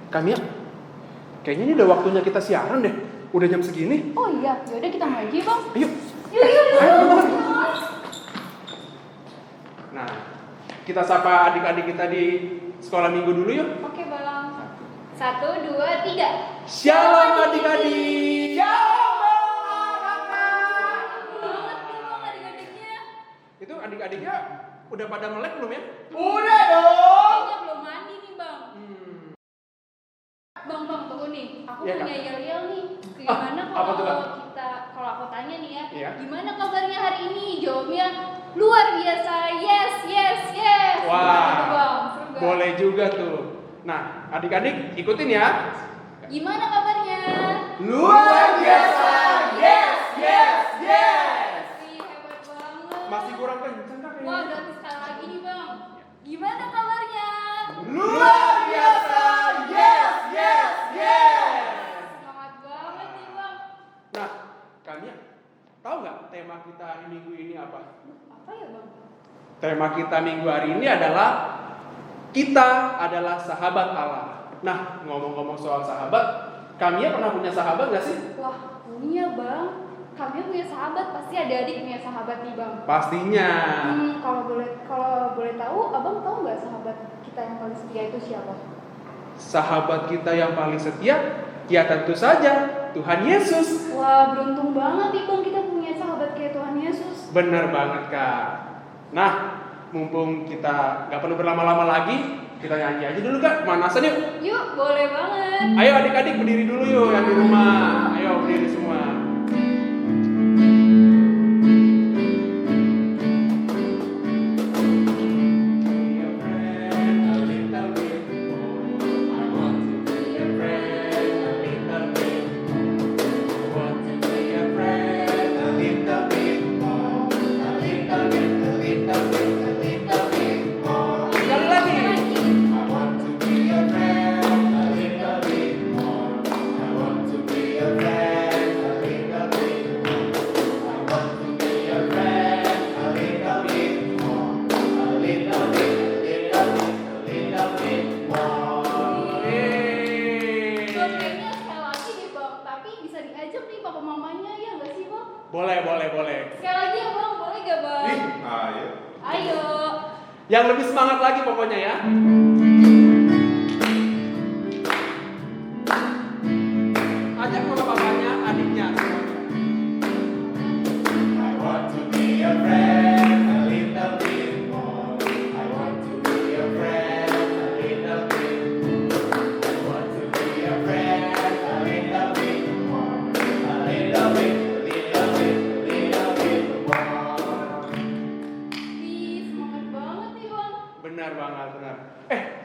Kamia, kayaknya ini udah waktunya kita siaran deh. Udah jam segini. Oh iya, yaudah kita mulai aja bang. Ayo. Yuk. Ayo, teman-teman. Nah, kita sapa adik-adik kita di sekolah minggu dulu yuk. Oke bang. 1, 2, 3. Shalom adik-adik. Adik-adiknya. Itu adik-adiknya udah pada melek belum ya? Udah dong. Kayaknya belum mandi nih bang. Bang, tunggu nih. Aku Iya, punya Kak. yel-yel nih. Gimana apa tuh, Kak? kalau aku tanya nih ya, Iya. gimana kabarnya hari ini? Jawabnya luar biasa. Yes. Wah, Gimana tuh, Bang? Seru nggak? boleh juga tuh. Nah, adik-adik ikutin ya. Gimana kabarnya? Luar biasa. Yes. Ih, hebat banget. Masih kurang kenceng Kak Wah, kayaknya. berarti sekali lagi nih bang. Gimana kabarnya? Luar biasa. Yes. Semangat banget nih bang. Nah, Kamia, tahu nggak tema kita hari minggu ini apa? Apa ya bang? Tema kita minggu hari ini adalah kita adalah sahabat Allah. Nah, ngomong-ngomong soal sahabat, Kamia pernah punya sahabat nggak sih? Wah, punya bang. Kami punya sahabat, pasti adik-adik punya sahabat nih bang. Pastinya. Kalau boleh tahu, abang tahu nggak sahabat kita yang paling setia itu siapa? Sahabat kita yang paling setia, ya tentu saja Tuhan Yesus. Wah, beruntung banget nih bang kita punya sahabat kayak Tuhan Yesus. Benar banget Kak. Nah, mumpung kita nggak perlu berlama-lama lagi, kita nyanyi aja dulu Kak. Pemanasan yuk. Yuk, boleh banget. Ayo adik-adik berdiri dulu yuk yang di rumah. Ayo berdiri semua. Sekali lagi. Bang, kayaknya sekali lagi nih bang, tapi bisa diajak nih papa mamanya ya nggak sih bang? Boleh. Sekali lagi ya bang, boleh gak bang? Ayo. Ayo. Yang lebih semangat lagi pokoknya ya. Ajak mama papanya, adiknya semuanya. I want to be a friend a little bit more. I want to be a friend a little bit. I want to be a friend a little bit more. A little bit more. Wih, semangat banget nih bang. Benar banget.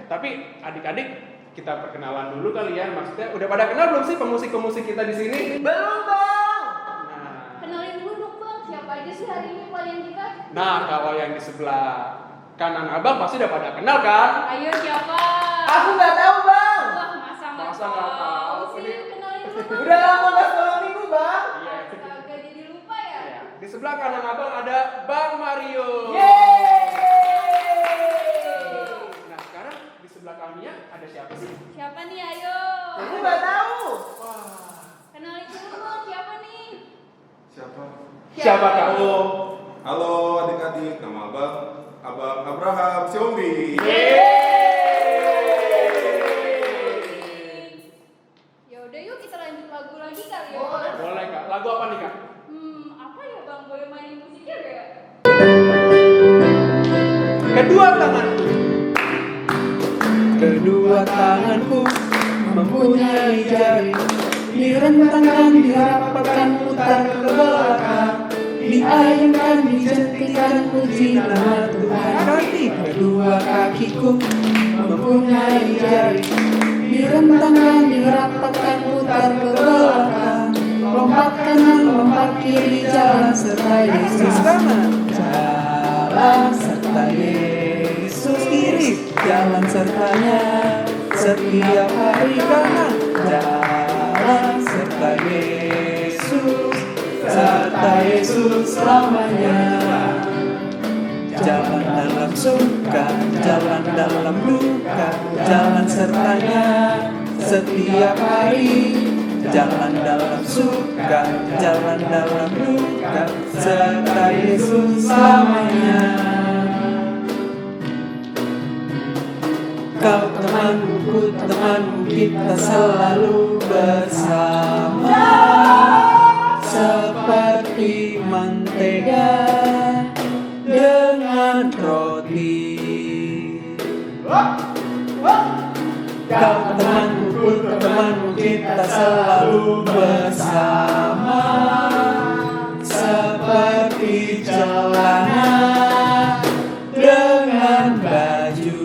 Tapi adik-adik kita perkenalan dulu kali ya. Maksudnya udah pada kenal belum sih pemusik-pemusik kita di sini? Belum bang. Nah, Kenalin dulu dong bang, siapa aja sih hari ini klien kita? kalau yang di sebelah kanan abang pasti udah pada kenal kan? Ayo siapa? Aku nggak tahu bang. Wah, masa nggak Masa nggak tahu sih? ini? Kenalin dulu bang. Udah lama nggak sekolah minggu bang. Iya. Astaga, jadi lupa ya? Iya. Di sebelah kanan abang ada Bang Mario. Nah sekarang di sebelah kami ada siapa sih? Siapa nih, ayo? Aku nggak tahu. Wah. Kenalin dulu bang, siapa nih? Siapa kamu? Halo adik-adik, nama Abang Abraham Xiongdi. Ya udah yuk kita lanjut lagu lagi kali ya. Boleh Kak. Lagu apa nih Kak? Apa ya bang? Boleh mainin musiknya gak? Kedua tanganku mempunyai jari, direntangkan, dirapatkan, putar ke belakang, diayunkan, dijentikan, puji nama Tuhan. Kedua kakiku mempunyai jari, direntangkan, dirapatkan, putar ke belakang, lompat kanan, lompat kiri, jalan serta Yesus. Jalan serta Yesus kiri, jalan sertanya setiap hari kanan. Jalan serta Yesus selamanya. jalan dalam suka, jalan dalam duka, jalan sertanya setiap hari. Jalan dalam suka, jalan dalam duka, serta Yesus selamanya. Kau temanku, temanku, kita selalu bersama, seperti mentega dengan roti. Kau temanku, temanku, kita selalu bersama, seperti celana dengan baju.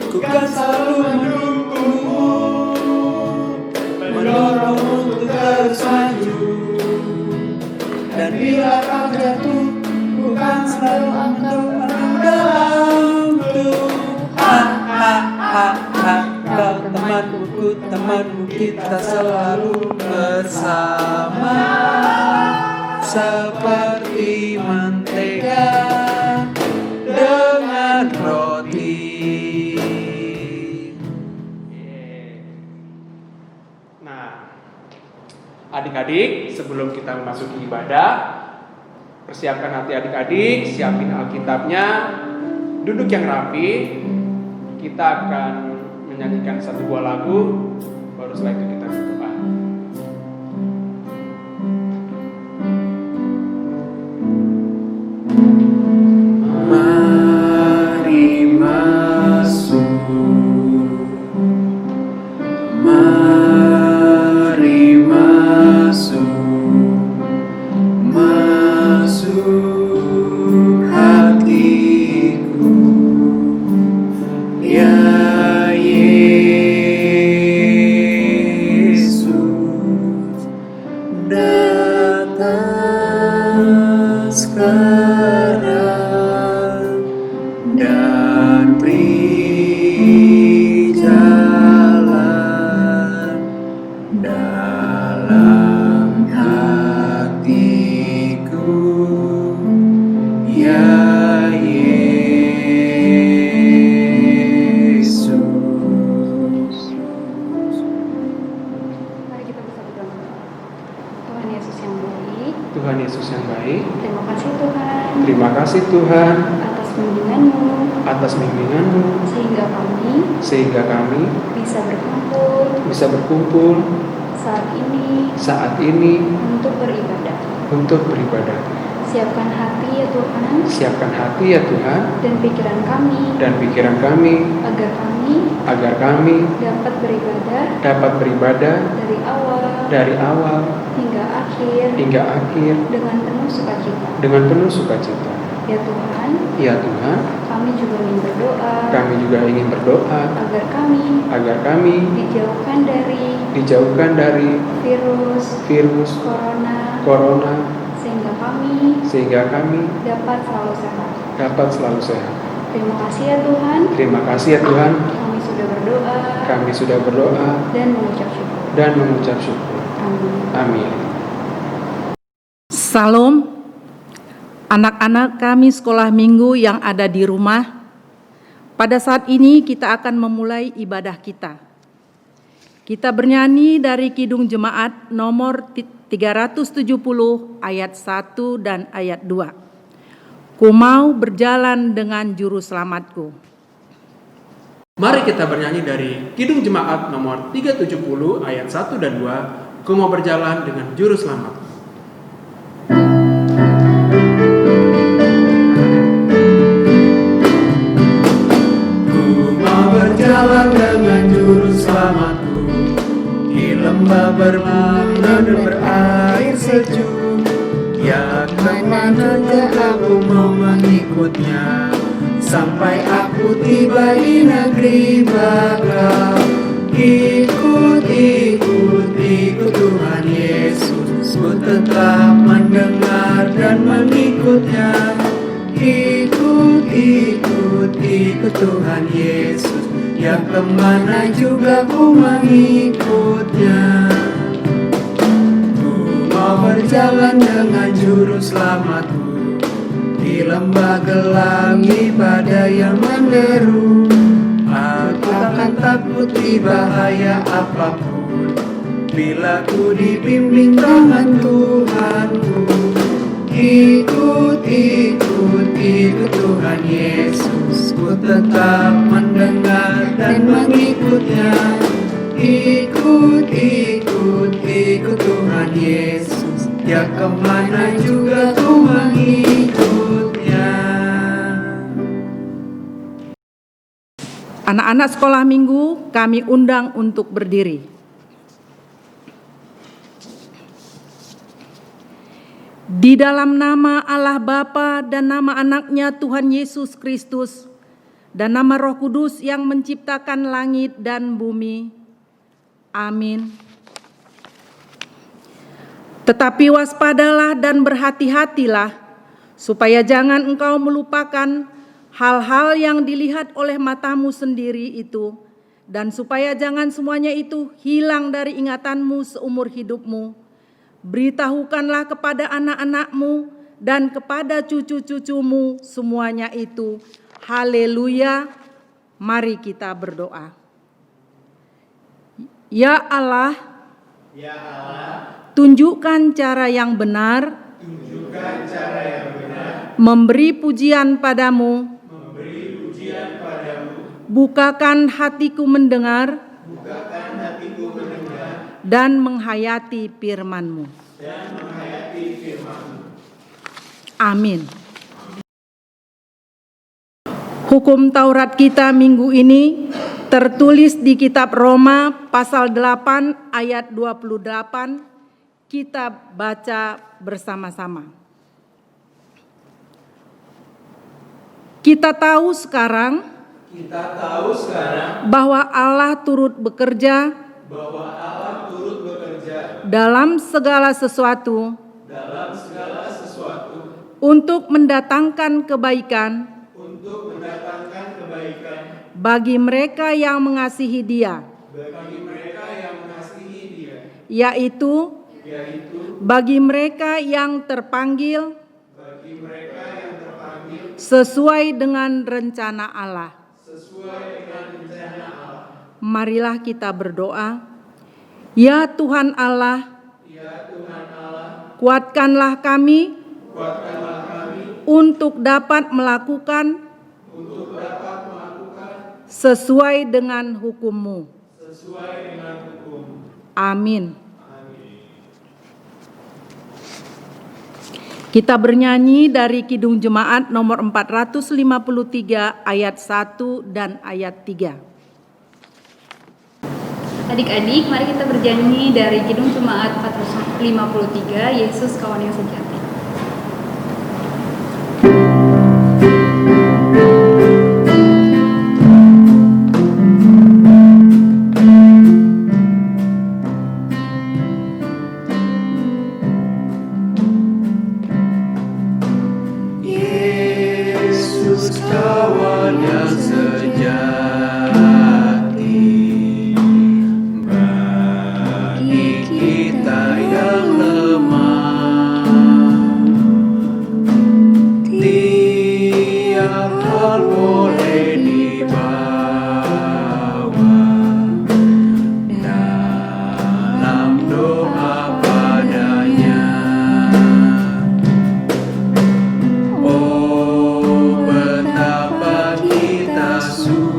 Ku kan selalu mendukungmu, mendorongmu untuk terus maju. Dan bila kau jatuh, ku kan selalu angkat dalam tuh. Kau temanku, temanku, kita selalu bersama, seperti mentega dengan roti. Nah, adik-adik, sebelum kita memasuki ibadah, persiapkan hati adik-adik, siapin Alkitabnya, duduk yang rapi. Kita akan menyanyikan satu buah lagu, baru setelah itu kita berdoa. Mari masuk, mari masuk, masuk hatiku, ya Yesus, datang sekarang dan beri jalan dalam hatiku, ya Yesus. Mari kita bersama berdoa. Tuhan Yesus yang baik, Tuhan Yesus yang baik, terima kasih Tuhan terima kasih Tuhan atas bimbingan-Mu, atas bimbingan-Mu, sehingga kami bisa berkumpul saat ini untuk beribadah. Siapkan hati ya Tuhan, dan pikiran kami agar kami dapat beribadah dari awal hingga akhir dengan penuh sukacita. Ya Tuhan, kami juga ingin berdoa agar kami dijauhkan dari virus corona, sehingga kami dapat selalu sehat. Terima kasih ya Tuhan. Terima kasih ya Tuhan. Kami sudah berdoa dan mengucap syukur. Amin. Salam, anak-anak kami sekolah minggu yang ada di rumah. Pada saat ini kita akan memulai ibadah kita. Kita bernyanyi dari Kidung Jemaat nomor 370 ayat 1 dan ayat 2. Ku mau berjalan dengan juru selamatku. Mari kita bernyanyi dari Kidung Jemaat nomor 370 ayat 1 dan 2. Ku mau berjalan dengan juru selamat. Ku mau berjalan dengan juru selamatku, di lembah berbunga dan berair sejuk. Ya kemana juga aku mau mengikutnya, sampai aku tiba di negeri bakal. Ikut Tuhan Yesus, ku tetap mendengar dan mengikutnya. Ikut Tuhan Yesus, ya kemana juga ku mengikutnya. Ku mau berjalan dengan juru selamatku. Di lembah gelap badai yang menderu, aku takkan takut di bahaya apapun, bila ku dibimbing tangan Tuhanku. Ikut, ikut, ikut Tuhan Yesus, ku tetap mendengar dan mengikutnya. Ikut, ikut, ikut Tuhan Yesus, dia kemana juga ku mengikutnya. Anak-anak sekolah minggu kami undang untuk berdiri. Di dalam nama Allah Bapa dan nama anaknya Tuhan Yesus Kristus dan nama Roh Kudus yang menciptakan langit dan bumi. Amin. Tetapi waspadalah dan berhati-hatilah, supaya jangan engkau melupakan hal-hal yang dilihat oleh matamu sendiri itu, dan supaya jangan semuanya itu hilang dari ingatanmu seumur hidupmu. Beritahukanlah kepada anak-anakmu dan kepada cucu-cucumu semuanya itu. Haleluya. Mari kita berdoa. Ya Allah, tunjukkan cara yang benar, memberi pujian padamu, bukakan hatiku mendengar, dan menghayati firman-Mu. Amin. Hukum Taurat kita minggu ini tertulis di kitab Roma pasal 8 ayat 28. Kita baca bersama-sama. Kita tahu sekarang bahwa Allah turut bekerja dalam segala sesuatu untuk mendatangkan kebaikan bagi mereka yang mengasihi Dia, yaitu bagi mereka yang terpanggil sesuai dengan rencana Allah. Marilah kita berdoa. Ya Tuhan Allah, kuatkanlah kami untuk dapat melakukan sesuai dengan hukum-Mu. Amin. Kita bernyanyi dari Kidung Jemaat nomor 453 ayat 1 dan ayat 3. Adik-adik, mari kita bernyanyi dari Kidung Jemaat 453, Yesus Kawan yang Sejati. Yesus kawan yang sejati, bagi kita yang lemah, tiap hal boleh dibawa dalam doa padanya. Oh, betapa kita susah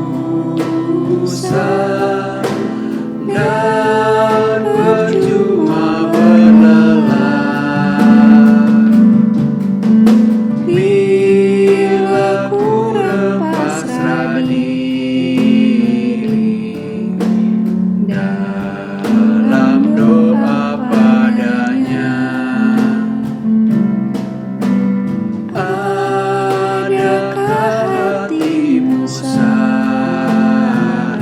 dan percuma berlelah, bila ku pasrah diri dalam doa padanya. Adakah hatimu sarah,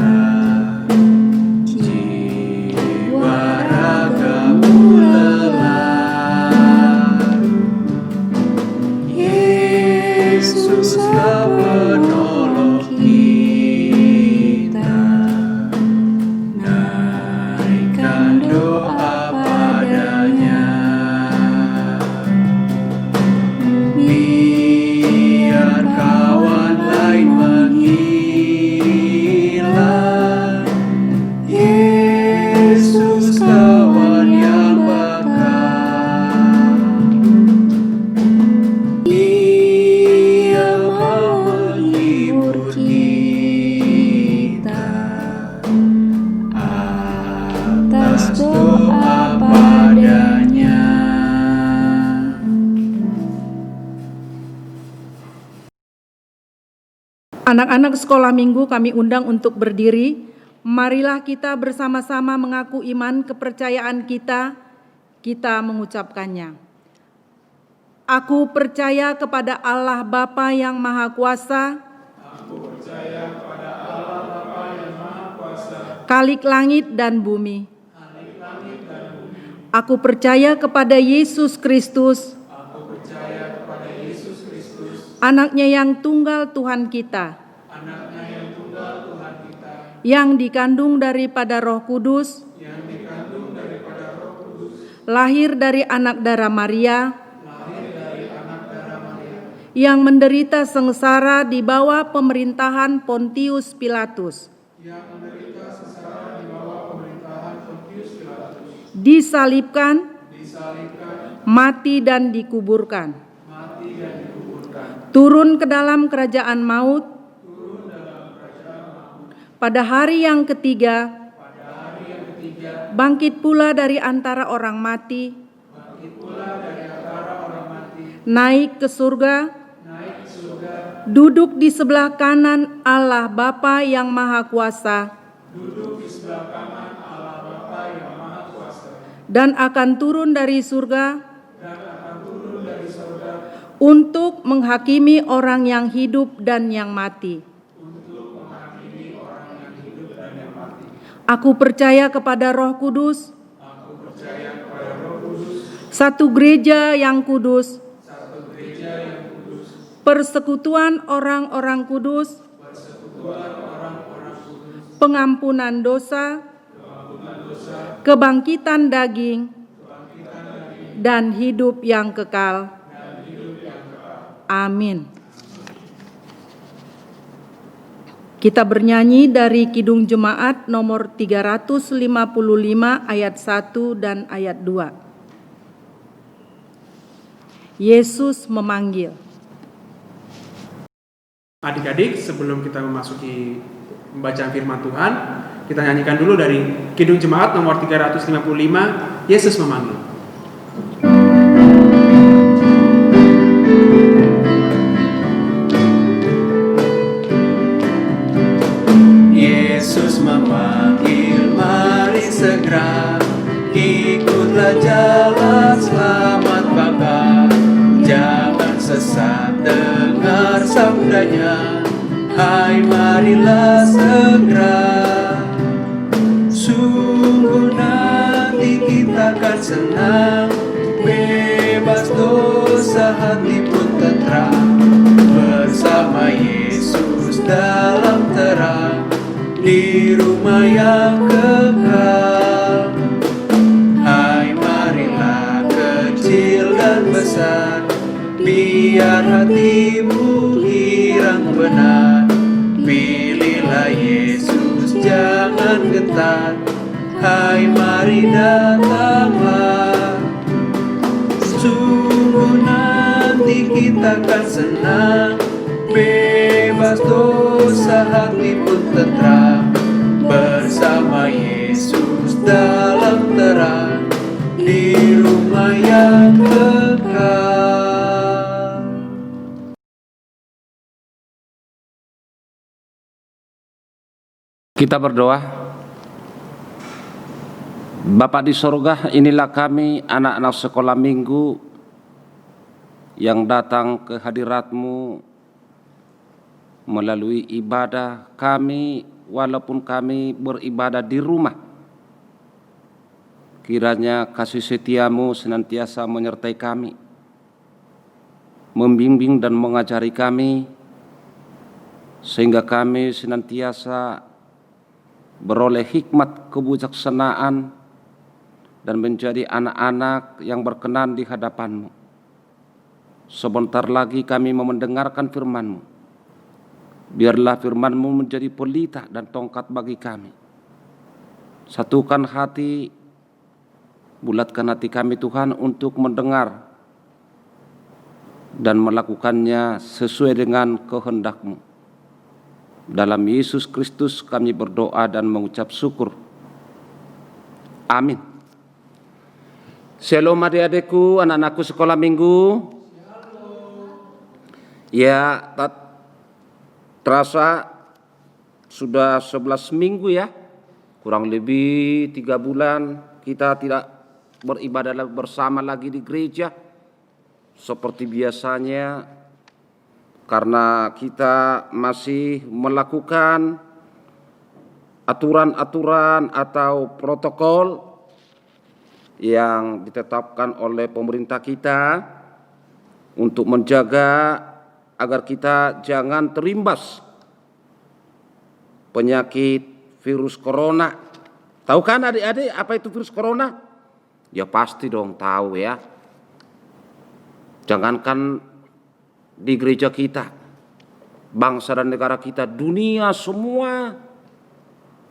jiwa ragamu lelah? Yesuslah penolong kita, naikkan doa padanya. menghibur kita atas doa padanya. Anak-anak sekolah minggu kami undang untuk berdiri. Marilah kita bersama-sama mengaku iman kepercayaan kita. Kita mengucapkannya. Aku percaya kepada Allah Bapa yang Maha Kuasa. Aku percaya kepada Allah Bapa yang Maha Kuasa, Khalik langit dan bumi. Khalik langit dan bumi. Aku percaya kepada Yesus Kristus, Aku percaya kepada Yesus Kristus, Anaknya yang tunggal Tuhan kita, Anaknya yang tunggal Tuhan kita, yang dikandung daripada Roh Kudus, yang dikandung daripada Roh Kudus, lahir dari anak darah Maria, lahir dari anak darah Maria, yang menderita sengsara di bawah pemerintahan Pontius Pilatus, yang menderita sengsara di bawah pemerintahan Pontius Pilatus, disalibkan, disalibkan, mati dan dikuburkan, mati dan dikuburkan, turun ke dalam kerajaan maut, pada hari yang ketiga, bangkit pula dari antara orang mati, naik ke surga, duduk di sebelah kanan Allah Bapa yang Maha Kuasa, dan akan turun dari surga untuk menghakimi orang yang hidup dan yang mati. Aku percaya kepada Roh Kudus, satu gereja yang kudus, persekutuan orang-orang kudus, pengampunan dosa, kebangkitan daging, dan hidup yang kekal. Amin. Kita bernyanyi dari Kidung Jemaat nomor 355 ayat 1 dan ayat 2. Yesus memanggil. Adik-adik, sebelum kita memasuki pembacaan firman Tuhan, kita nyanyikan dulu dari Kidung Jemaat nomor 355, Yesus memanggil. Yesus memanggil, mari segera ikutlah jalan selamat Bapa. Jangan sesat, dengar sabdanya, hai marilah segera. Sungguh nanti kita akan senang, bebas dosa, hati pun tentram, bersama Yesus dalam terang, di rumah yang kekal. Hai marilah kecil dan besar, biar hatimu girang benar. Pilihlah Yesus, jangan gentar, hai mari datanglah. Sungguh nanti kita akan senang, bebas dosa, hati pun tentram, bersama Yesus dalam terang, di rumah yang kekal. Kita berdoa. Bapa di sorga, inilah kami anak-anak sekolah minggu yang datang ke hadirat-Mu melalui ibadah kami, walaupun kami beribadah di rumah. Kiranya kasih setia-Mu senantiasa menyertai kami, membimbing dan mengajari kami, sehingga kami senantiasa beroleh hikmat kebijaksanaan dan menjadi anak-anak yang berkenan di hadapan-Mu. Sebentar lagi kami mau mendengarkan firman-Mu. Biarlah firman-Mu menjadi pelita dan tongkat bagi kami. Satukan hati, bulatkan hati kami Tuhan untuk mendengar dan melakukannya sesuai dengan kehendak-Mu. Dalam Yesus Kristus kami berdoa dan mengucap syukur. Amin. Shalom adik-adikku, anak-anakku sekolah minggu. Ya, terasa sudah 11 minggu ya. Kurang lebih 3 bulan kita tidak beribadah bersama lagi di gereja seperti biasanya, karena kita masih melakukan aturan-aturan atau protokol yang ditetapkan oleh pemerintah kita untuk menjaga agar kita jangan terimbas penyakit virus corona. Tahu kan adik-adik apa itu virus corona? Ya pasti dong tahu ya. Jangankan di gereja kita, bangsa dan negara kita, dunia semua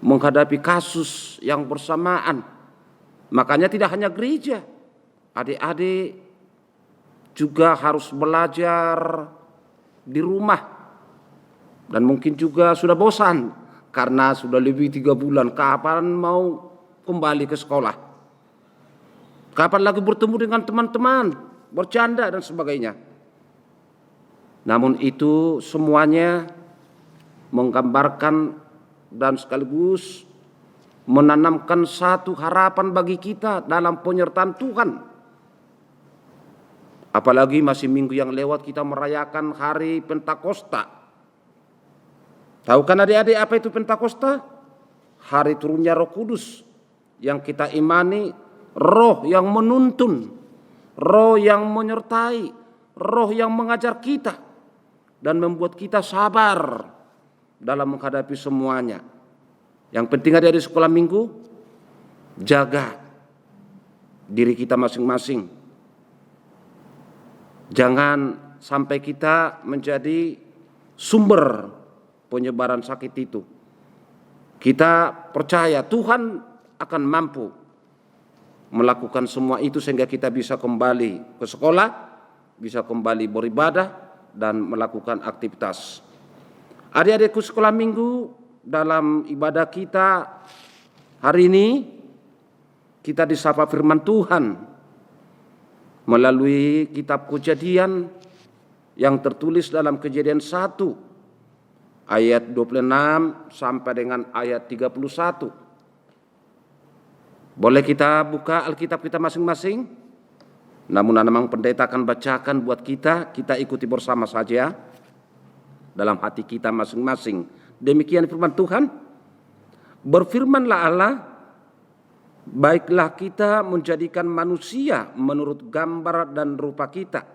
menghadapi kasus yang bersamaan. Makanya tidak hanya gereja, adik-adik juga harus belajar di rumah. Dan mungkin juga sudah bosan karena sudah lebih 3 bulan. Kapan mau kembali ke sekolah? Kapan lagi bertemu dengan teman-teman, bercanda dan sebagainya. Namun itu semuanya menggambarkan dan sekaligus menanamkan satu harapan bagi kita dalam penyertaan Tuhan. Apalagi masih minggu yang lewat kita merayakan hari Pentakosta. Tahu kan adik-adik apa itu Pentakosta? Hari turunnya Roh Kudus yang kita imani, roh yang menuntun, roh yang menyertai, roh yang mengajar kita dan membuat kita sabar dalam menghadapi semuanya. Yang penting ada di sekolah minggu, jaga diri kita masing-masing. Jangan sampai kita menjadi sumber penyebaran sakit itu. Kita percaya Tuhan akan mampu melakukan semua itu sehingga kita bisa kembali ke sekolah, bisa kembali beribadah dan melakukan aktivitas. Adik-adikku sekolah minggu, dalam ibadah kita hari ini kita disapa firman Tuhan melalui kitab Kejadian yang tertulis dalam Kejadian 1 ayat 26 sampai dengan ayat 31. Boleh kita buka Alkitab kita masing-masing? Namun memang pendeta akan bacakan buat kita ikuti bersama saja dalam hati kita masing-masing. Demikian firman Tuhan. Berfirmanlah Allah, baiklah kita menjadikan manusia menurut gambar dan rupa kita,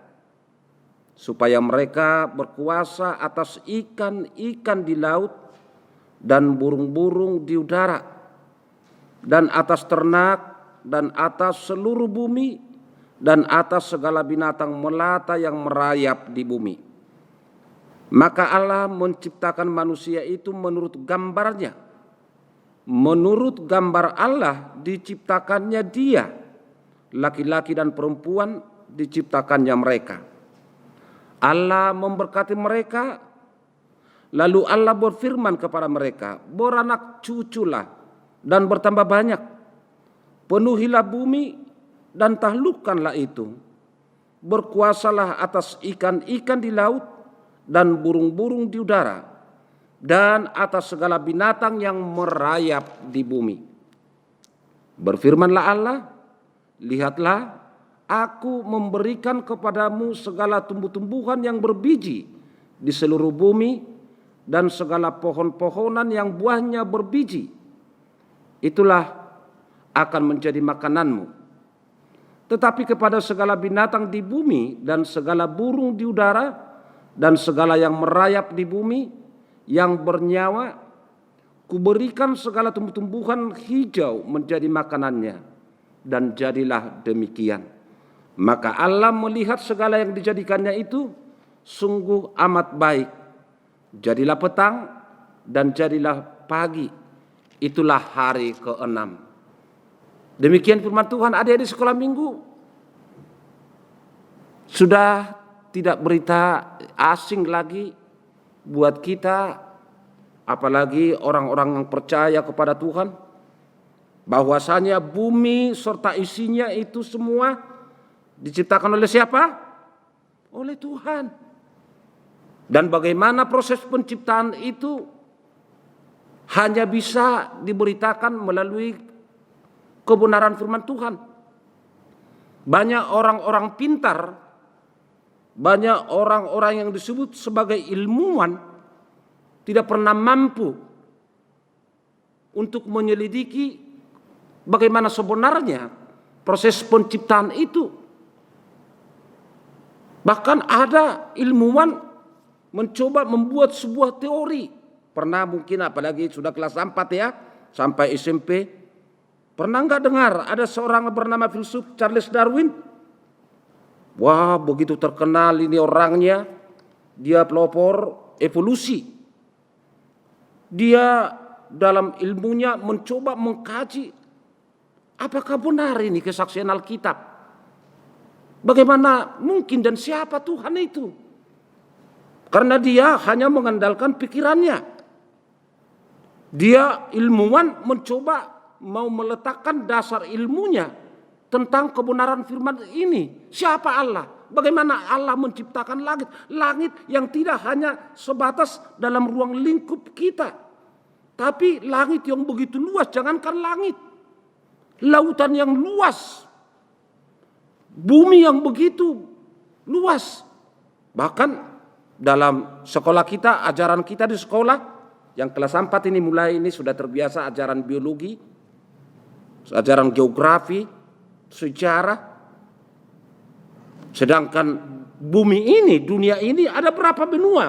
supaya mereka berkuasa atas ikan-ikan di laut dan burung-burung di udara, dan atas ternak, dan atas seluruh bumi, dan atas segala binatang melata yang merayap di bumi. Maka Allah menciptakan manusia itu menurut gambarnya. Menurut gambar Allah diciptakannya dia. Laki-laki dan perempuan diciptakannya mereka. Allah memberkati mereka. Lalu Allah berfirman kepada mereka, beranak cuculah dan bertambah banyak. Penuhilah bumi dan taklukkanlah itu. Berkuasalah atas ikan-ikan di laut dan burung-burung di udara, dan atas segala binatang yang merayap di bumi. Berfirmanlah Allah, lihatlah, aku memberikan kepadamu segala tumbuh-tumbuhan yang berbiji di seluruh bumi, dan segala pohon-pohonan yang buahnya berbiji. Itulah akan menjadi makananmu. Tetapi kepada segala binatang di bumi dan segala burung di udara, dan segala yang merayap di bumi yang bernyawa, kuberikan segala tumbuh-tumbuhan hijau menjadi makanannya. Dan jadilah demikian. Maka Allah melihat segala yang dijadikannya itu sungguh amat baik. Jadilah petang dan jadilah pagi. Itulah hari ke-6. Demikian firman Tuhan. Adik-adik sekolah minggu, sudah tidak berita asing lagi buat kita apalagi orang-orang yang percaya kepada Tuhan, bahwasanya bumi serta isinya itu semua diciptakan oleh siapa? Oleh Tuhan. Dan bagaimana proses penciptaan itu hanya bisa diberitakan melalui kebenaran firman Tuhan. Banyak orang-orang pintar, banyak orang-orang yang disebut sebagai ilmuwan tidak pernah mampu untuk menyelidiki bagaimana sebenarnya proses penciptaan itu. Bahkan ada ilmuwan mencoba membuat sebuah teori. Pernah mungkin apalagi sudah kelas 4 ya, sampai SMP. Pernah nggak dengar ada seorang bernama filsuf Charles Darwin? Wah, begitu terkenal ini orangnya. Dia pelopor evolusi. Dia dalam ilmunya mencoba mengkaji apakah benar ini kesaksian Alkitab. Bagaimana mungkin dan siapa Tuhan itu? Karena dia hanya mengandalkan pikirannya. Dia ilmuwan mencoba mau meletakkan dasar ilmunya tentang kebenaran firman ini. Siapa Allah? Bagaimana Allah menciptakan langit? Langit yang tidak hanya sebatas dalam ruang lingkup kita, tapi langit yang begitu luas. Jangankan langit, lautan yang luas, bumi yang begitu luas. Bahkan dalam sekolah kita, ajaran kita di sekolah yang kelas 4 ini mulai ini sudah terbiasa ajaran biologi, ajaran geografi, sejarah. Sedangkan bumi ini, dunia ini ada berapa benua?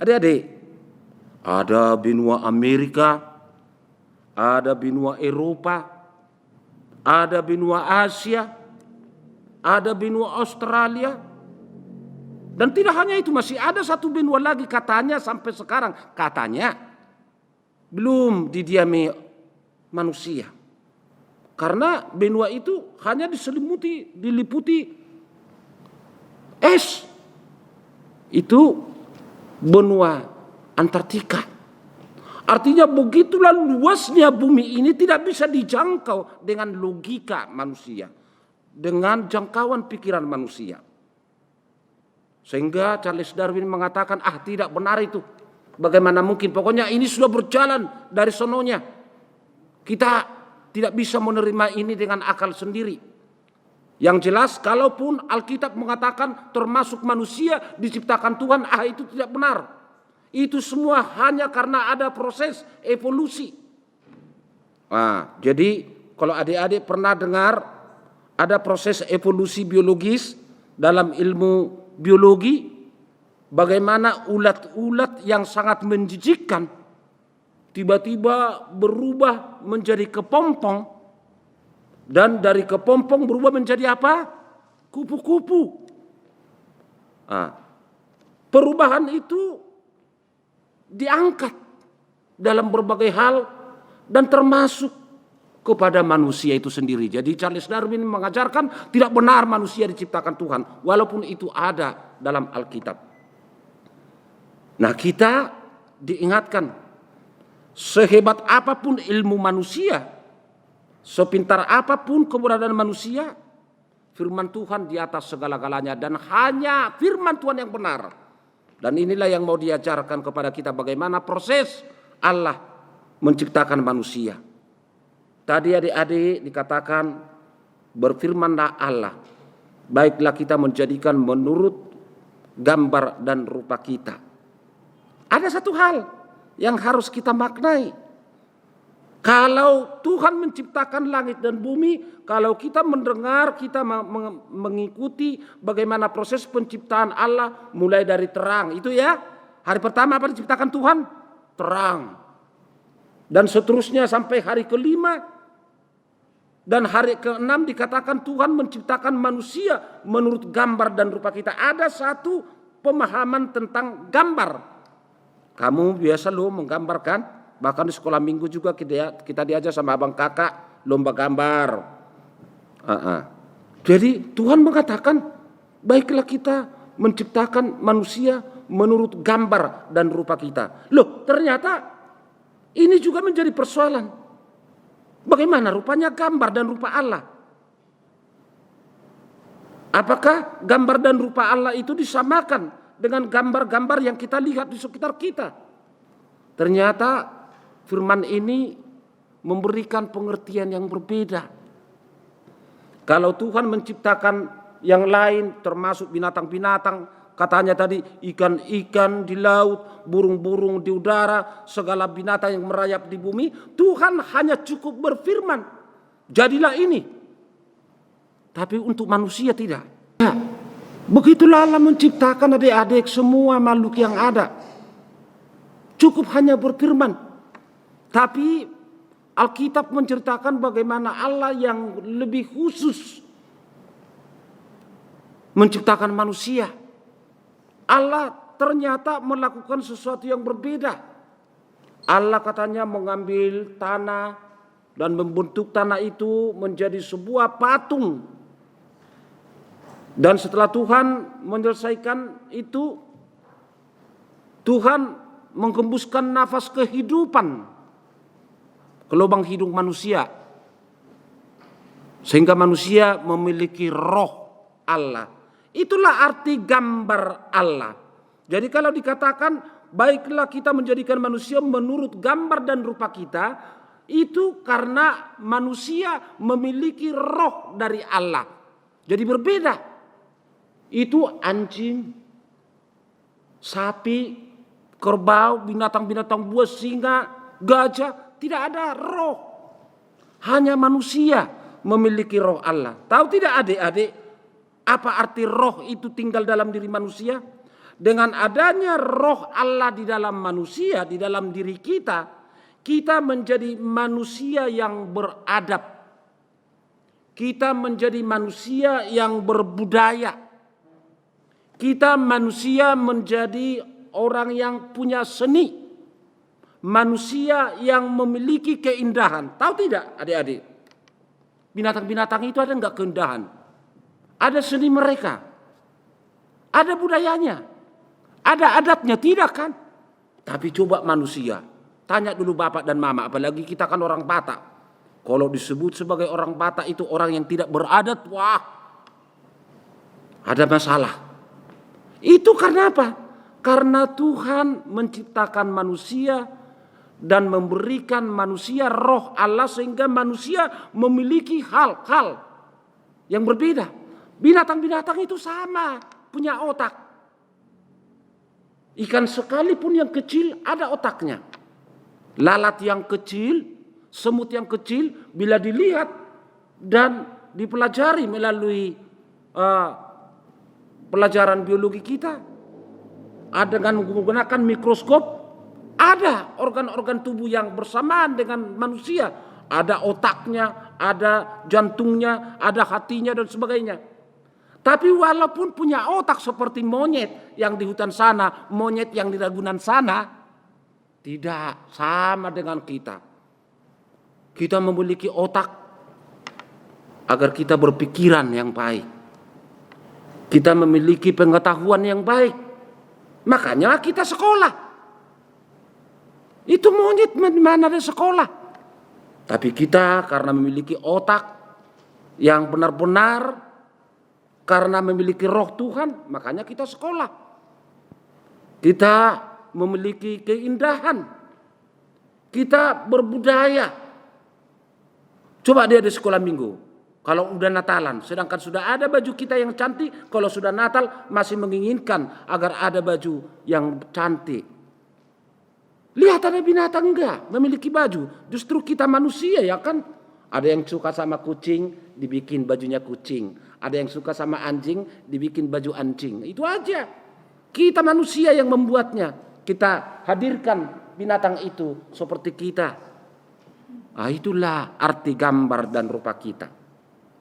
Adik-adik, ada benua Amerika, ada benua Eropa, ada benua Asia, ada benua Australia. Dan tidak hanya itu, masih ada satu benua lagi katanya sampai sekarang, katanya belum didiami manusia. Karena benua itu hanya diliputi es. Itu benua Antartika. Artinya begitulah luasnya bumi ini tidak bisa dijangkau dengan logika manusia, dengan jangkauan pikiran manusia. Sehingga Charles Darwin mengatakan, tidak benar itu. Bagaimana mungkin? Pokoknya ini sudah berjalan dari sononya. Kita tidak bisa menerima ini dengan akal sendiri. Yang jelas, kalaupun Alkitab mengatakan termasuk manusia diciptakan Tuhan, itu tidak benar. Itu semua hanya karena ada proses evolusi. Jadi kalau adik-adik pernah dengar ada proses evolusi biologis dalam ilmu biologi, bagaimana ulat-ulat yang sangat menjijikkan tiba-tiba berubah menjadi kepompong, dan dari kepompong berubah menjadi apa? Kupu-kupu. Perubahan itu diangkat dalam berbagai hal dan termasuk kepada manusia itu sendiri. Jadi Charles Darwin mengajarkan tidak benar manusia diciptakan Tuhan, walaupun itu ada dalam Alkitab. Nah, kita diingatkan, sehebat apapun ilmu manusia, sepintar apapun keberadaan manusia, firman Tuhan di atas segala-galanya, dan hanya firman Tuhan yang benar. Dan inilah yang mau diajarkan kepada kita, bagaimana proses Allah menciptakan manusia. Tadi adik-adik dikatakan, berfirmanlah Allah, baiklah kita menjadikan menurut gambar dan rupa kita. Ada satu hal yang harus kita maknai. Kalau Tuhan menciptakan langit dan bumi, kalau kita mendengar, kita mengikuti bagaimana proses penciptaan Allah mulai dari terang. Itu ya, hari pertama apa diciptakan Tuhan? Terang. Dan seterusnya sampai hari kelima. Dan hari keenam dikatakan Tuhan menciptakan manusia menurut gambar dan rupa kita. Ada satu pemahaman tentang gambar. Kamu biasa menggambarkan. Bahkan di sekolah minggu juga kita diajar sama abang kakak lomba gambar. Jadi Tuhan mengatakan, baiklah kita menciptakan manusia menurut gambar dan rupa kita. Loh, ternyata ini juga menjadi persoalan. Bagaimana rupanya gambar dan rupa Allah? Apakah gambar dan rupa Allah itu disamakan dengan gambar-gambar yang kita lihat di sekitar kita? Ternyata firman ini memberikan pengertian yang berbeda. Kalau Tuhan menciptakan yang lain termasuk binatang-binatang, katanya tadi ikan-ikan di laut, burung-burung di udara, segala binatang yang merayap di bumi, Tuhan hanya cukup berfirman, jadilah ini. Tapi untuk manusia tidak. Ya, begitulah Allah menciptakan adik-adik semua makhluk yang ada. Cukup hanya berfirman. Tapi Alkitab menceritakan bagaimana Allah yang lebih khusus menciptakan manusia. Allah ternyata melakukan sesuatu yang berbeda. Allah katanya mengambil tanah dan membentuk tanah itu menjadi sebuah patung. Dan setelah Tuhan menyelesaikan itu, Tuhan menghembuskan nafas kehidupan ke lubang hidung manusia, sehingga manusia memiliki roh Allah. Itulah arti gambar Allah. Jadi kalau dikatakan baiklah kita menjadikan manusia menurut gambar dan rupa kita, itu karena manusia memiliki roh dari Allah. Jadi berbeda. Itu anjing, sapi, kerbau, binatang-binatang buas, singa, gajah, tidak ada roh. Hanya manusia memiliki roh Allah. Tahu tidak adik-adik, apa arti roh itu tinggal dalam diri manusia? Dengan adanya roh Allah di dalam manusia, di dalam diri kita, kita menjadi manusia yang beradab. Kita menjadi manusia yang berbudaya. Kita manusia menjadi orang yang punya seni. Manusia yang memiliki keindahan. Tahu tidak adik-adik? Binatang-binatang itu ada enggak keindahan? Ada seni mereka. Ada budayanya. Ada adatnya, tidak kan? Tapi coba manusia. Tanya dulu bapak dan mama, apalagi kita kan orang Batak. Kalau disebut sebagai orang Batak itu orang yang tidak beradat, wah, ada masalah. Itu karena apa? Karena Tuhan menciptakan manusia dan memberikan manusia roh Allah sehingga manusia memiliki hal-hal yang berbeda. Binatang-binatang itu sama, punya otak. Ikan sekalipun yang kecil ada otaknya. Lalat yang kecil, semut yang kecil, bila dilihat dan dipelajari melalui pelajaran biologi kita, dengan menggunakan mikroskop, ada organ-organ tubuh yang bersamaan dengan manusia. Ada otaknya, ada jantungnya, ada hatinya dan sebagainya. Tapi walaupun punya otak seperti monyet yang di hutan sana, monyet yang di Ragunan sana, tidak sama dengan kita. Kita memiliki otak agar kita berpikiran yang baik. Kita memiliki pengetahuan yang baik. Makanya kita sekolah. Itu monyet mana ada sekolah. Tapi kita karena memiliki otak yang benar-benar, karena memiliki roh Tuhan, makanya kita sekolah. Kita memiliki keindahan. Kita berbudaya. Coba dia di sekolah minggu. Kalau udah Natalan, sedangkan sudah ada baju kita yang cantik, kalau sudah Natal masih menginginkan agar ada baju yang cantik. Lihat ada binatang enggak memiliki baju. Justru kita manusia ya kan. Ada yang suka sama kucing, dibikin bajunya kucing. Ada yang suka sama anjing, dibikin baju anjing. Itu aja. Kita manusia yang membuatnya. Kita hadirkan binatang itu seperti kita. Nah, itulah arti gambar dan rupa kita.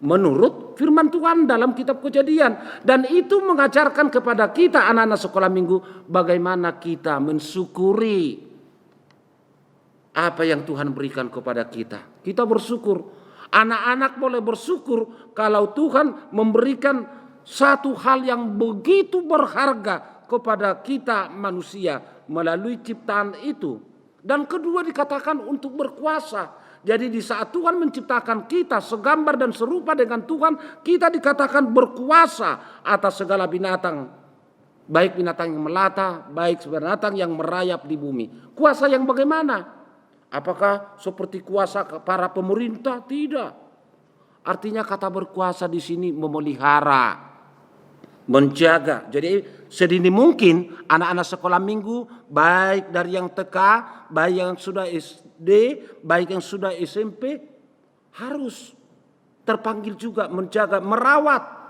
Menurut firman Tuhan dalam kitab Kejadian. Dan itu mengajarkan kepada kita anak-anak sekolah minggu bagaimana kita mensyukuri apa yang Tuhan berikan kepada kita. Kita bersyukur. Anak-anak boleh bersyukur kalau Tuhan memberikan satu hal yang begitu berharga kepada kita manusia melalui ciptaan itu. Dan kedua dikatakan untuk berkuasa. Jadi di saat Tuhan menciptakan kita segambar dan serupa dengan Tuhan, kita dikatakan berkuasa atas segala binatang. Baik binatang yang melata, baik binatang yang merayap di bumi. Kuasa yang bagaimana? Apakah seperti kuasa para pemerintah? Tidak. Artinya kata berkuasa di sini memelihara, menjaga. Jadi sedini mungkin anak-anak sekolah minggu, baik dari yang TK, baik yang sudah SD, baik yang sudah SMP, harus terpanggil juga menjaga, merawat.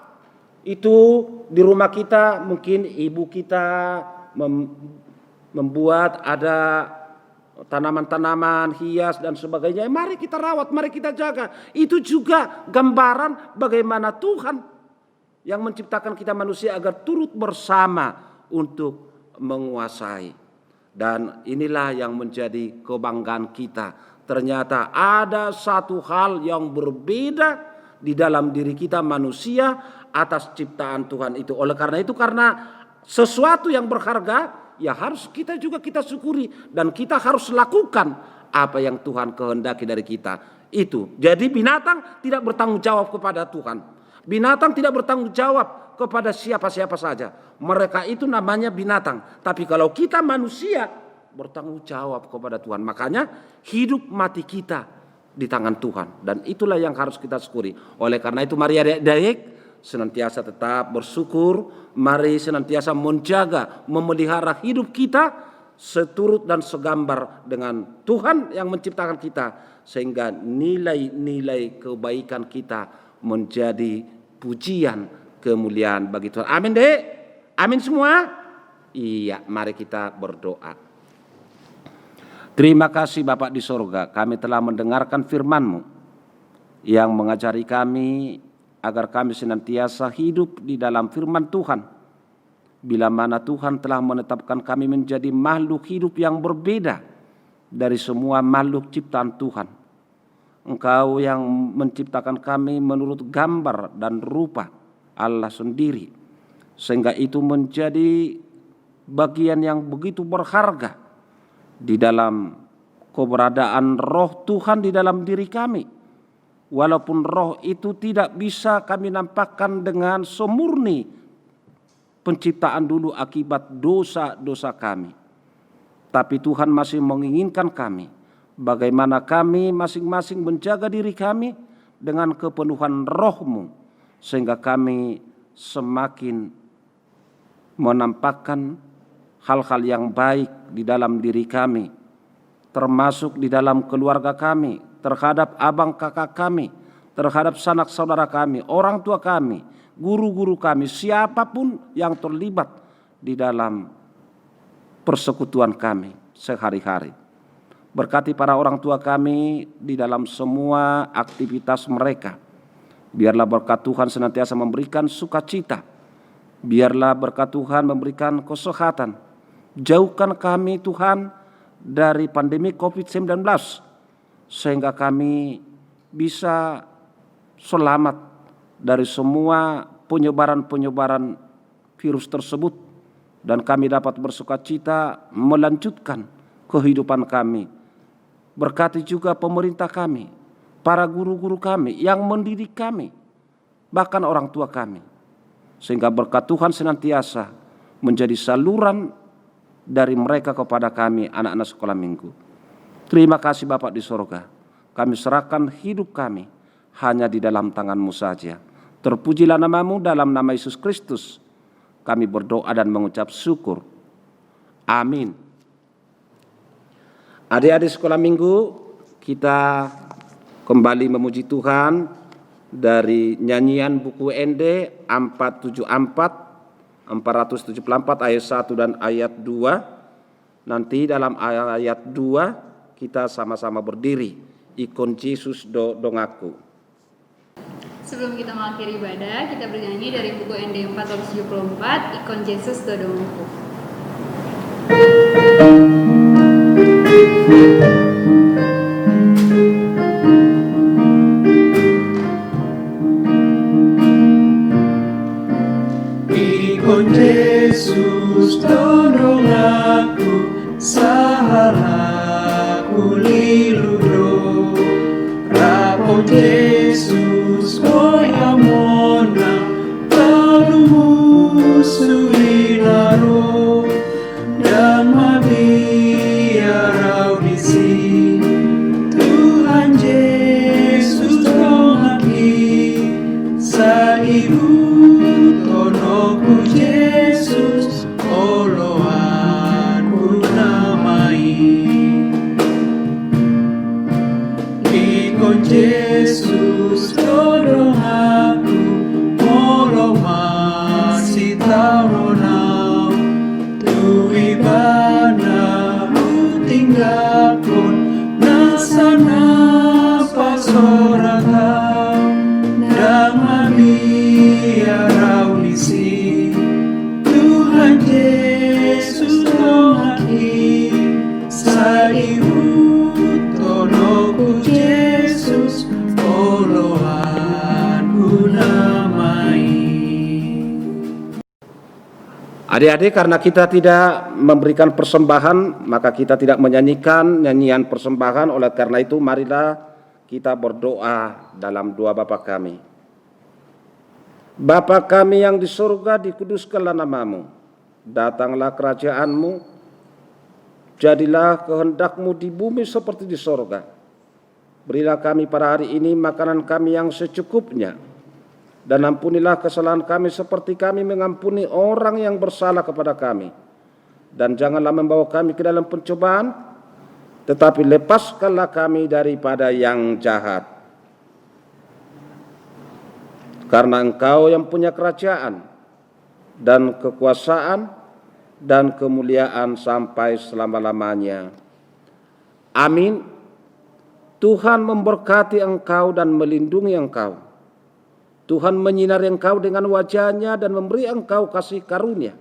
Itu di rumah kita mungkin ibu kita membuat ada tanaman-tanaman hias dan sebagainya. Mari kita rawat, mari kita jaga. Itu juga gambaran bagaimana Tuhan yang menciptakan kita manusia agar turut bersama untuk menguasai. Dan inilah yang menjadi kebanggaan kita. Ternyata ada satu hal yang berbeda di dalam diri kita manusia atas ciptaan Tuhan itu. Oleh karena itu, karena sesuatu yang berharga, ya harus kita syukuri. Dan kita harus lakukan apa yang Tuhan kehendaki dari kita. Itu. Jadi binatang tidak bertanggung jawab kepada Tuhan. Binatang tidak bertanggung jawab kepada siapa-siapa saja. Mereka itu namanya binatang. Tapi kalau kita manusia bertanggung jawab kepada Tuhan. Makanya hidup mati kita di tangan Tuhan. Dan itulah yang harus kita syukuri. Oleh karena itu mari adik-adik senantiasa tetap bersyukur. Mari senantiasa menjaga, memelihara hidup kita seturut dan segambar dengan Tuhan yang menciptakan kita. Sehingga nilai-nilai kebaikan kita menjadi pujian kemuliaan bagi Tuhan. Amin dek? Amin semua? Iya, mari kita berdoa. Terima kasih Bapak di sorga, kami telah mendengarkan firman-Mu yang mengajari kami agar kami senantiasa hidup di dalam firman Tuhan. Bila mana Tuhan telah menetapkan kami menjadi makhluk hidup yang berbeda dari semua makhluk ciptaan Tuhan. Engkau yang menciptakan kami menurut gambar dan rupa Allah sendiri. Sehingga itu menjadi bagian yang begitu berharga di dalam keberadaan roh Tuhan di dalam diri kami. Walaupun roh itu tidak bisa kami nampakkan dengan semurni penciptaan dulu akibat dosa-dosa kami. Tapi Tuhan masih menginginkan kami, bagaimana kami masing-masing menjaga diri kami dengan kepenuhan roh-Mu, sehingga kami semakin menampakkan hal-hal yang baik di dalam diri kami, termasuk di dalam keluarga kami, terhadap abang kakak kami, terhadap sanak saudara kami, orang tua kami, guru-guru kami, siapapun yang terlibat di dalam persekutuan kami sehari-hari. Berkati para orang tua kami di dalam semua aktivitas mereka. Biarlah berkat Tuhan senantiasa memberikan sukacita. Biarlah berkat Tuhan memberikan kesehatan. Jauhkan kami Tuhan dari pandemi COVID-19 sehingga kami bisa selamat dari semua penyebaran-penyebaran virus tersebut dan kami dapat bersukacita melanjutkan kehidupan kami. Berkati juga pemerintah kami, para guru-guru kami yang mendidik kami, bahkan orang tua kami. Sehingga berkat Tuhan senantiasa menjadi saluran dari mereka kepada kami anak-anak sekolah minggu. Terima kasih Bapak di sorga. Kami serahkan hidup kami hanya di dalam tangan-Mu saja. Terpujilah nama-Mu dalam nama Yesus Kristus. Kami berdoa dan mengucap syukur. Amin. Adik-adik sekolah minggu, kita kembali memuji Tuhan dari nyanyian buku ND 474 ayat 1 dan ayat 2. Nanti dalam ayat 2 kita sama-sama berdiri. Ikon Yesus dongaku. Sebelum kita mengakhiri ibadah, kita bernyanyi dari buku ND 474, Ikon Yesus dongaku. Ikon Yesus halaku liludo Rapon Yesus moyamona palumu suinaro dan mabiarau di sini Tuhan Yesus tongaki saibu tonoku Yesus oloanku namai Ikon Yesus tolong aku molo masih taronau Tui bana tinggalkan nasana pasorakau Dama biarau lisi Tuhan Yesus tongaki saibu tonoku Yesus oloanku namai. Adik-adik, karena kita tidak memberikan persembahan, maka kita tidak menyanyikan nyanyian persembahan. Oleh karena itu, marilah kita berdoa dalam doa Bapa kami. Bapa kami yang di surga, dikuduskanlah namamu. Datanglah kerajaanmu, jadilah kehendakmu di bumi seperti di surga. Berilah kami pada hari ini makanan kami yang secukupnya. Dan ampunilah kesalahan kami seperti kami mengampuni orang yang bersalah kepada kami. Dan janganlah membawa kami ke dalam pencobaan, tetapi lepaskanlah kami daripada yang jahat. Karena Engkau yang punya kerajaan dan kekuasaan dan kemuliaan sampai selama-lamanya. Amin. Tuhan memberkati engkau dan melindungi engkau. Tuhan menyinari engkau dengan wajah-Nya dan memberi engkau kasih karunia.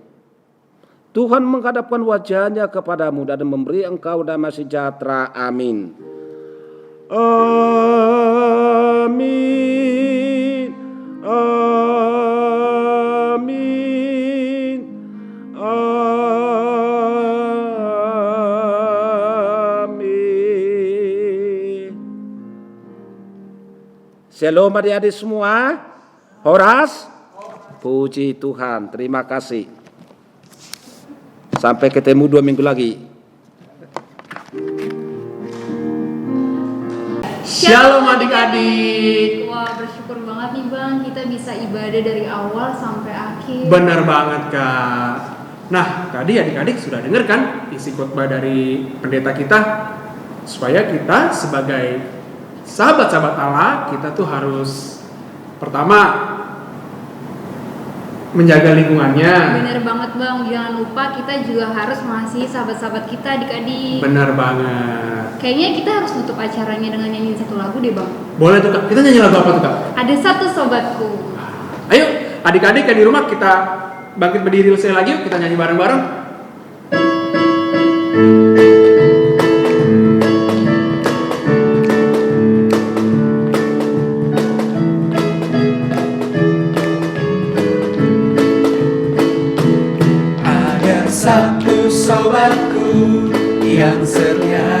Tuhan menghadapkan wajah-Nya kepadamu dan memberi engkau damai sejahtera. Amin. Amin. Amin. Amin. Shalom adik-adik semua. Horas, puji Tuhan, terima kasih. Sampai ketemu 2 minggu lagi. Shalom adik-adik. Wah, bersyukur banget nih Bang, kita bisa ibadah dari awal sampai akhir. Benar banget Kak. Nah, tadi adik-adik sudah dengar kan isi khotbah dari pendeta kita, supaya kita sebagai sahabat-sahabat Allah, kita tuh harus pertama menjaga lingkungannya. Bener banget Bang, jangan lupa kita juga harus mengasihi sahabat-sahabat kita adik-adik. Benar banget. Kayaknya kita harus tutup acaranya dengan nyanyiin satu lagu deh Bang. Boleh tuh Kak, kita nyanyi lagu apa tuh Kak? Ada Satu Sobatku. Ayo adik-adik yang di rumah kita bangkit berdiri sekali lagi yuk, kita nyanyi bareng-bareng. Satu sobatku yang setia,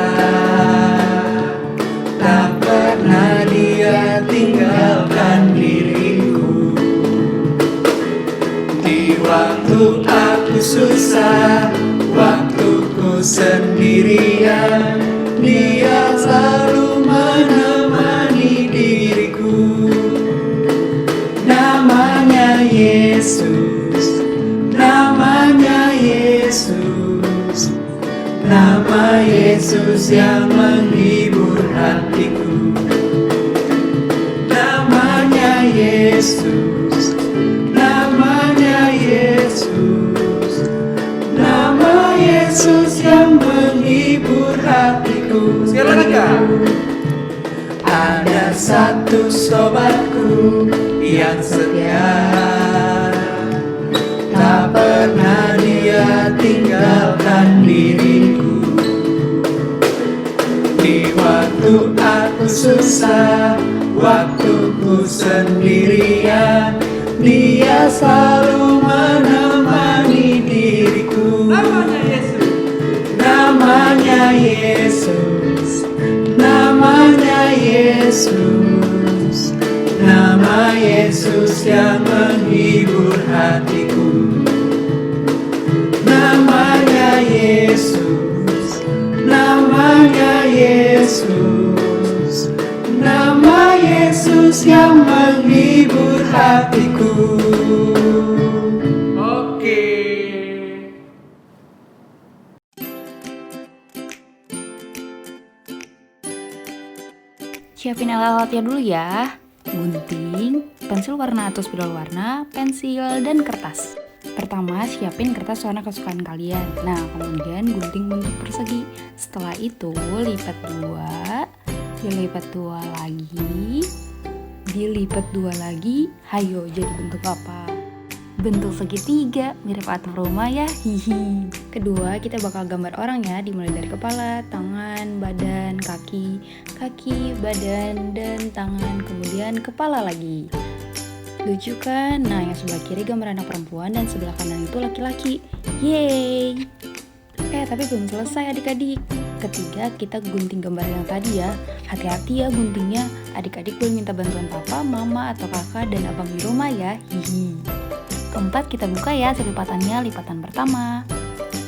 tak pernah dia tinggalkan diriku. Di waktu aku susah, waktuku sendirian, dia selalu menemani diriku. Namanya Yesus, namanya Yesus, nama Yesus yang menghibur hatiku. Namanya Yesus, namanya Yesus, nama Yesus yang menghibur hatiku. Sekali lagi. Ada satu sobatku yang setia, tak pernah dia tinggalkan diriku. Di waktu aku susah, waktuku sendirian, dia selalu menemani diriku. Namanya Yesus. Namanya Namanya Yesus, namanya Yesus, nama Yesus yang menghibur hatiku. Namanya Yesus, namanya Yesus, nama Yesus yang menghibur hatiku. Oke. Siapin alat-alatnya dulu ya. Gunting, pensil warna atau spidol warna, pensil, dan kertas. Pertama, siapin kertas warna kesukaan kalian. Nah, kemudian gunting bentuk persegi. Setelah itu, lipat dua, dilipat dua lagi, dilipat dua lagi. Hayo, jadi bentuk apa? Bentuk segitiga, mirip atap rumah ya, hihi. Kedua, kita bakal gambar orang ya, dimulai dari kepala, tangan, badan, kaki, badan, dan tangan, kemudian kepala lagi. Lucu kan? Nah, yang sebelah kiri gambar anak perempuan dan sebelah kanan itu laki-laki. Yeay! Tapi belum selesai adik-adik. Ketiga, kita gunting gambar yang tadi ya. Hati-hati ya guntingnya. Adik-adik boleh minta bantuan papa, mama, atau kakak dan abang di rumah ya. Hihi. Keempat, kita buka ya lipatannya. Lipatan pertama,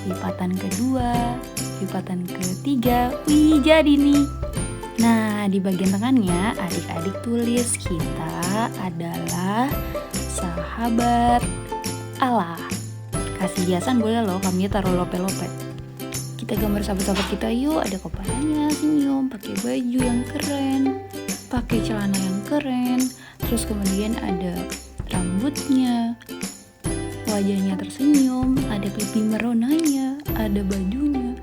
lipatan kedua, lipatan ketiga. Wih, jadi nih. Nah, di bagian tengahnya adik-adik tulis kita adalah sahabat Allah. Kasih hiasan boleh loh, kami taruh lope-lope. Kita gambar sahabat-sahabat kita yuk. Ada kepalanya senyum, pakai baju yang keren, pakai celana yang keren. Terus kemudian ada rambutnya, wajahnya tersenyum, ada pipi meronanya, ada bajunya,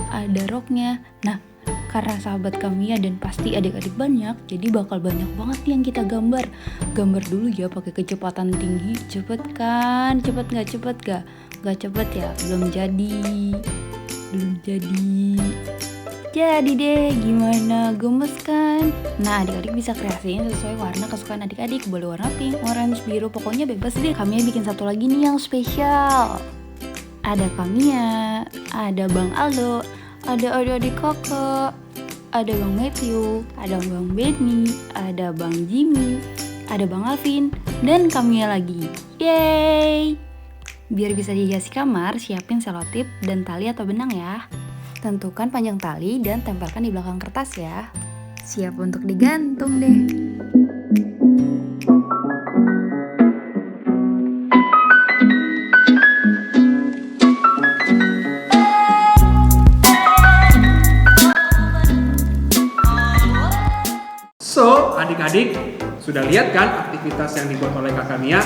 ada roknya. Nah, karena sahabat kami ya dan pasti adik-adik banyak, jadi bakal banyak banget nih yang kita gambar. Gambar dulu ya pakai kecepatan tinggi. Cepet kan? Cepet gak? Cepet gak? Gak cepet ya? Belum jadi. Jadi deh, gimana? Gemes kan? Nah, adik-adik bisa kreasiin sesuai warna kesukaan adik-adik. Boleh warna pink, orange, biru, pokoknya bebas deh. Kami bikin satu lagi nih yang spesial. Ada Kamia, ada Bang Aldo, ada adik-adik kakak, ada Bang Matthew, ada Bang Benny, ada Bang Jimmy, ada Bang Alvin, dan Kamia lagi. Yeay! Biar bisa dihiasi kamar, siapin selotip dan tali atau benang ya. Tentukan panjang tali dan tempelkan di belakang kertas ya. Siap untuk digantung deh. So, adik-adik sudah lihat kan aktivitas yang dibuat oleh kakak Mia?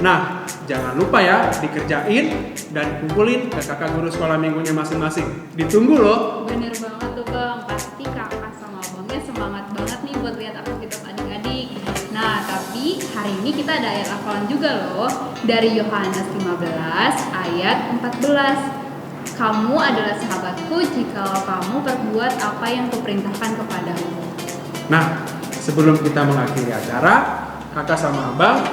Nah, jangan lupa ya dikerjain dan kumpulin ke kakak guru sekolah minggunya masing-masing. Ditunggu loh. Bener banget tuh Bang, pasti kakak sama abangnya semangat banget nih buat lihat aktivitas adik-adik. Nah, tapi hari ini kita ada ayat hafalan juga loh. Dari Yohanes 15 ayat 14. Kamu adalah sahabatku jika kamu perbuat apa yang kuperintahkan kepadamu. Nah, sebelum kita mengakhiri acara, kakak sama abang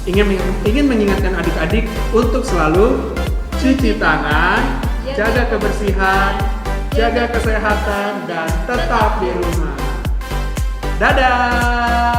ingin mengingatkan adik-adik untuk selalu cuci tangan, jaga kebersihan, jaga kesehatan, dan tetap di rumah. Dadah!